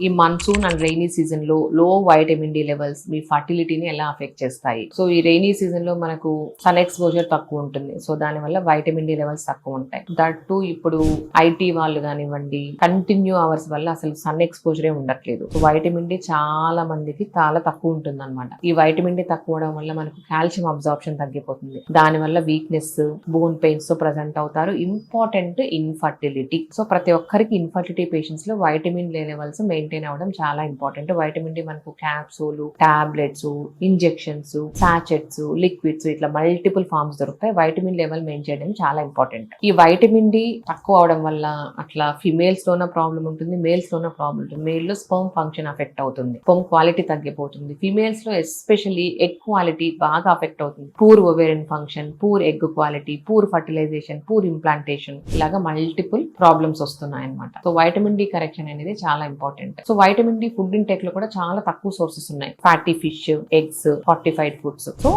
ఈ monsoon and rainy season లో లో వైటమిన్ డి లెవెల్స్ మీ ఫర్టిలిటీని ఎలా అఫెక్ట్ చేస్తాయి. సో ఈ రైనీ సీజన్ లో మనకు సన్ ఎక్స్పోజర్ తక్కువ ఉంటుంది. సో దాని వల్ల వైటమిన్ డి లెవెల్స్ తక్కువ ఉంటాయి. దట్ టు ఇప్పుడు ఐటీ వాళ్ళు కానివ్వండి, కంటిన్యూ అవర్స్ వల్ల అసలు సన్ ఎక్స్పోజరే ఉండట్లేదు. సో వైటమిన్ డి చాలా మందికి చాలా తక్కువ ఉంటుంది అనమాట. ఈ వైటమిన్ డి తక్కువ అవడం వల్ల మనకు కాల్షియం అబ్జార్ప్షన్ తగ్గిపోతుంది. దాని వల్ల వీక్నెస్, బోన్ పెయిన్స్ తో ప్రజెంట్ అవుతారు. Important infertility. సో ప్రతి ఒక్కరికి ఇన్ఫర్టిలిటీ పేషెంట్స్ లో వైటమిన్ డి లెవెల్స్ మెయింటైన్ అవ్వడం చాలా ఇంపార్టెంట్. వైటమిన్ డి మనకు capsule, tablets, injections, sachets, liquids ఇట్లా మల్టిపుల్ ఫార్మ్స్ దొరుకుతాయి. వైటమిన్ లెవెల్ మెయింటైన్ చేయడం చాలా ఇంపార్టెంట్. ఈ వైటమిన్ డి తక్కువ అవడం వల్ల అట్లా ఫిమేల్స్ లోన ప్రాబ్లం ఉంటుంది, మేల్స్ లోన ప్రాబ్లం ఉంటుంది. మేల్ లో స్పర్మ్ ఫంక్షన్ అఫెక్ట్ అవుతుంది, స్పర్మ్ క్వాలిటీ తగ్గిపోతుంది. ఫిమేల్స్ లో ఎస్పెషల్లీ ఎగ్ క్వాలిటీ బాగా అఫెక్ట్ అవుతుంది. Poor ovarian function, poor egg quality, poor fertilization, poor implantation, ఇలాగా మల్టిపుల్ ప్రాబ్లమ్స్ వస్తున్నాయి అనమాట. సో వైటమిన్ డి కరెక్షన్ అనేది చాలా important. So vitamin D food intake లో కూడా చాలా తక్కువ సోర్సెస్ ఉన్నాయి. Fatty fish, eggs, fortified foods. So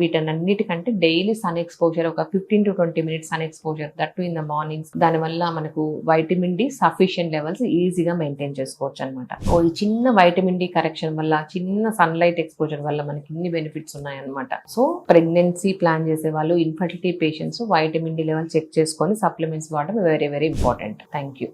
వీటన్నిటికంటే డైలీ సన్ ఎక్స్పోజర్ ఒక 15 to 20 minutes sun exposure, that to in the mornings. దాని వల్ల మనకు వైటమిన్ డి సఫిషియెంట్ లెవెల్స్ ఈజీగా మెయింటైన్ చేసుకోవచ్చు అనమాట. ఈ చిన్న వైటమిన్ డి కరెక్షన్ వల్ల, చిన్న సన్లైట్ ఎక్స్పోజర్ వల్ల మనకి ఇన్ని బెనిఫిట్స్ ఉన్నాయన్నమాట. సో ప్రెగ్నెన్సీ ప్లాన్ చేసే వాళ్ళు, infertility patients vitamin D level check చేసుకొని సప్లిమెంట్స్ వాడడం very very important. Thank you.